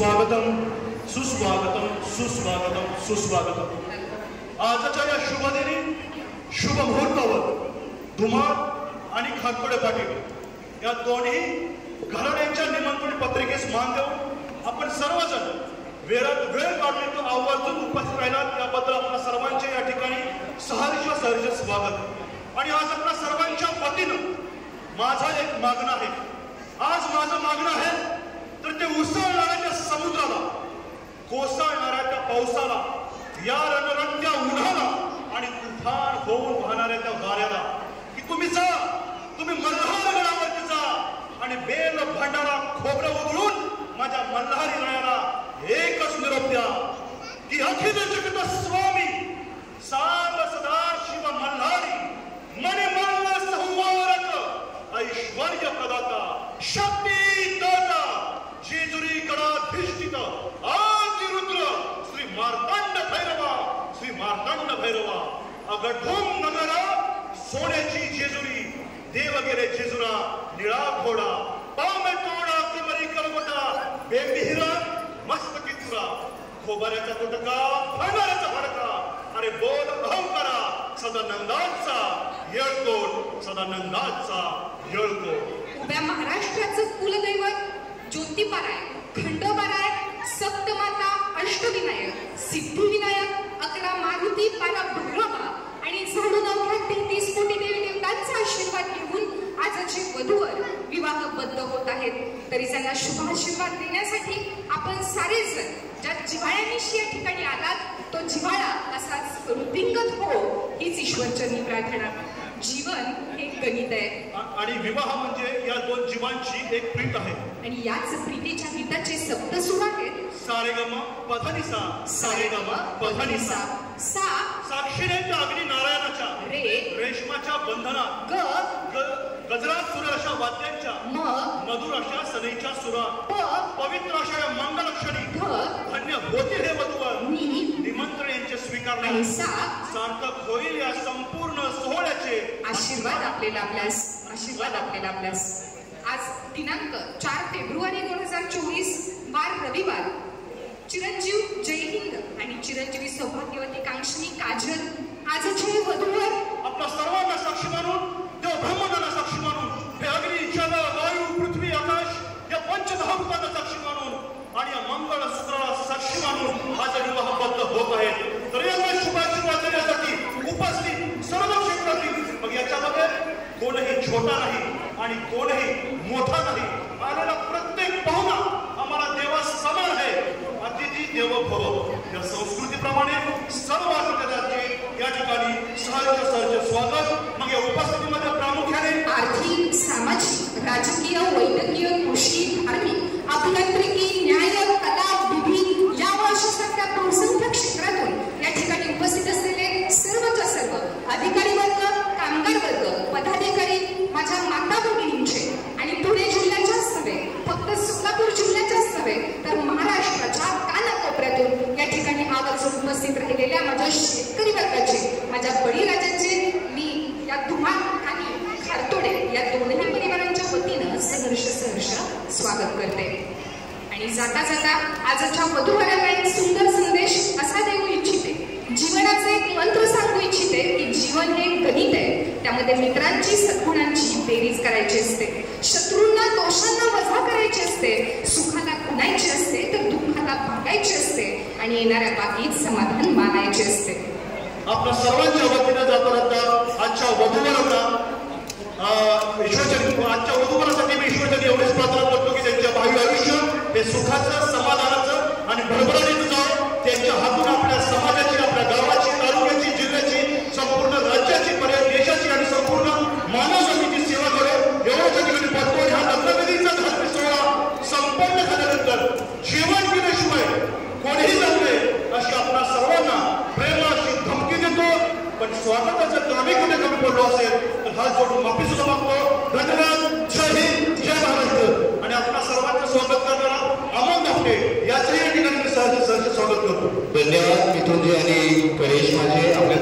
स्वागतम सुस्वागतम सुस्वागतम सुस्वागतम। आजच्या या शुभदिनी शुभ मुहूर्तावर धुमाळ आणि खातोडे पाटील या दोन्ही घराण्यांच्या निमंत्रण पत्रिकेस मान देऊन आपण सर्वजण वेळ काढून तो आवर्जून उपस्थित राहिलात याबद्दल आपल्या सर्वांचे या ठिकाणी सहर्ष स्वागत। आणि आज आपल्या सर्वांच्या वतीनं माझा एक मागणं आहे। आज माझं मागणं आहे तर ते उसळणाऱ्या त्या समुद्राला, कोसळणाऱ्या त्या पावसाला, या रणरणत्या उन्हाला आणि तुफान होऊन वाहणाऱ्या त्या वाऱ्याला की तुम्ही जा, तुम्ही मल्हार गडावरती जा आणि बेल भंडारा खोबरं उघडून माझ्या मल्हारी रायाला एकच निरोप द्या की अखिल जगत स्वामी साल सदा शिव मल्हारी मणिमल्ल संवारक ऐश्वर्य प्रदाता शक्ती दाता जेजुरी गडाधिष्ठित आदिरुद्र श्री मार्तंड भैरवा अगढूम नगरा सोन्याची जेजुरी देवगिरे जेजुरा निळा घोडा पामे तोडा कमरी कलगोटा बेंबिहिरा मस्तकी तुरा खोबऱ्याचा तुटका भंडाऱ्याचा भडका अरे बोल अहंकारा सदानंदाचा येळकोट सदानंदाचा येळकोट। उभ्या महाराष्ट्राचं कुलदैवत ज्योतिबाराय, खंडोबाराय, सप्तमाता, अष्टविनायक, सिद्धिविनायक, 11 मारुती, 12 भैरवा आणि झाडून अवघ्या 33 कोटी देवी देवतांचा आशीर्वाद घेऊन आजचे वधूवर विवाहबद्ध होत आहेत। तरी त्यांना शुभ आशीर्वाद देण्यासाठी आपण सारेजण ज्या जिव्हाळ्यानिशी या ठिकाणी आलात तो जिव्हाळा असाच वृद्धिंगत हो हीच ईश्वरचरणी प्रार्थना। जीवन हे गणित आहे आणि विवाह म्हणजे या दोन जीवांची एक प्रीत आहे आणि याच प्रीतीच्या गीताचे सप्तसूर आहेत सारेगम पधनिसा सारेगम पधनिसा। सा साक्षीने त्या अग्नी नारायणाच्या रे रेशमाच्या बंधनात गजरात सुर अशा वाद्यांच्या मधुर अशा सनईच्या सुरा पवित्र अशा या मंगलक्षणी धन्य होतील हे वधूवर निमंत्रण यांचे स्वीकारले सार्थक होईल या संपूर्ण सोहळ्याचे आशीर्वाद आपल्याला आपल्यास। आज दिनांक 4 फेब्रुवारी 2024 वार रविवार चिरंजीव जय हिंद आणि चिरंजीवी सौभाग्यवती कांक्षणी काजल आजच्या वधूवर आपल्या सर्वांना साक्षी मानून देव ब्रह्मांडाला साक्षी मानून हे अग्नी जल वायू पृथ्वी आकाश या पंचमहाभूतांना साक्षी मानून आणि या मंगळ सूत्राला साक्षी मानून आज विवाहबद्ध होत आहेत। तर या शुभाशीर्वाद देण्यासाठी उपस्थित सर्व क्षेत्रातील मग याच्यामध्ये कोणही छोटा नाही आणि कोणही मोठा नाही आलेला प्रत्येक पाहुणा आम्हाला देवा समान आहे। अतिथी देवो भव या संस्कृतीप्रमाणे सर्व अतिथ्यांचे या ठिकाणी सहर्ष स्वागत। मग या उपस्थितीमध्ये प्रामुख्याने आर्थिक, सामाजिक, राजकीय, वैद्यकीय, कृषी, धार्मिक, अभियांत्रिकी, न्याय, कला, विधी या अशासारख्या बहुसंख्य क्षेत्रातून या ठिकाणी उपस्थित असलेले सर्वच्या सर्व अधिकारी वर्ग, कामगार वर्ग, पदाधिकारी, माझ्या माता भगिनींचे आणि पुणे जिल्ह्याच्याच नव्हे फक्त सोलापूर जिल्ह्याच्याच नव्हे तर महाराष्ट्राच्या कानाकोपऱ्यातून या ठिकाणी आवर्जून उपस्थित राहिलेल्या माझ्या शेतकरी वर्गाचे, माझ्या बळीराजांचे मी या धुमाळ आणि खारतोडे या दोन्ही परिवारांच्या वतीनं सहर्ष स्वागत करते। आणि जाता जाता आजच्या वधूवरांना एक सुंदर संदेश असा देऊ इच्छिते, जीवनाचा एक मंत्र सांगू इच्छिते की जीवन हे गणित आहे, त्यामध्ये मित्रांची सद्गुणांची बेरीज करायची असते, शत्रूंना दोषांना वजा करायची असते, सुखाला गुणायचे असते तर दुःखाला भागायचे असते आणि येणाऱ्या बाबतीत समाधान मानायचे असते। आपल्या सर्वांच्या वतीने जाता आजच्या वधूवरांना आजच्या वधूवरासाठी मी ईश्वराची एवढीच प्रार्थना करतो की त्यांच्या भावी आयुष्य हे सुखाचं, समाधानाचं आणि भरभराटीचं जावं। त्यांच्या हातून आपल्या समाजाची, आपल्या गावाची, तालुक्याची, जिल्ह्याची, संपूर्ण राज्याची, पर्याय देशाची आणि संपूर्ण मानवजातीची सेवा करेल एवढ्याच्या ठिकाणी पदकोण हा लग्नविधीचा धार्मिक सोहळा संपन्न झाल्यानंतर जेवण केल्याशिवाय कोणीही जाऊ नये अशी आपल्या सर्वांना प्रेमाची धमकी देतो। पण स्वागताचं आम्ही कुठे कमी पडलो असेल तर हात जोडून माफी सुद्धा मागतो। धन्यवाद। जय हिंद, जय महाराष्ट्र। आणि आपल्या सर्वांचं स्वागत करणारा अमोल धावटे याचंही या ठिकाणी मी सहर्ष स्वागत करतो। धन्यवाद मिथुनजी आणि करिश्माजी आपल्या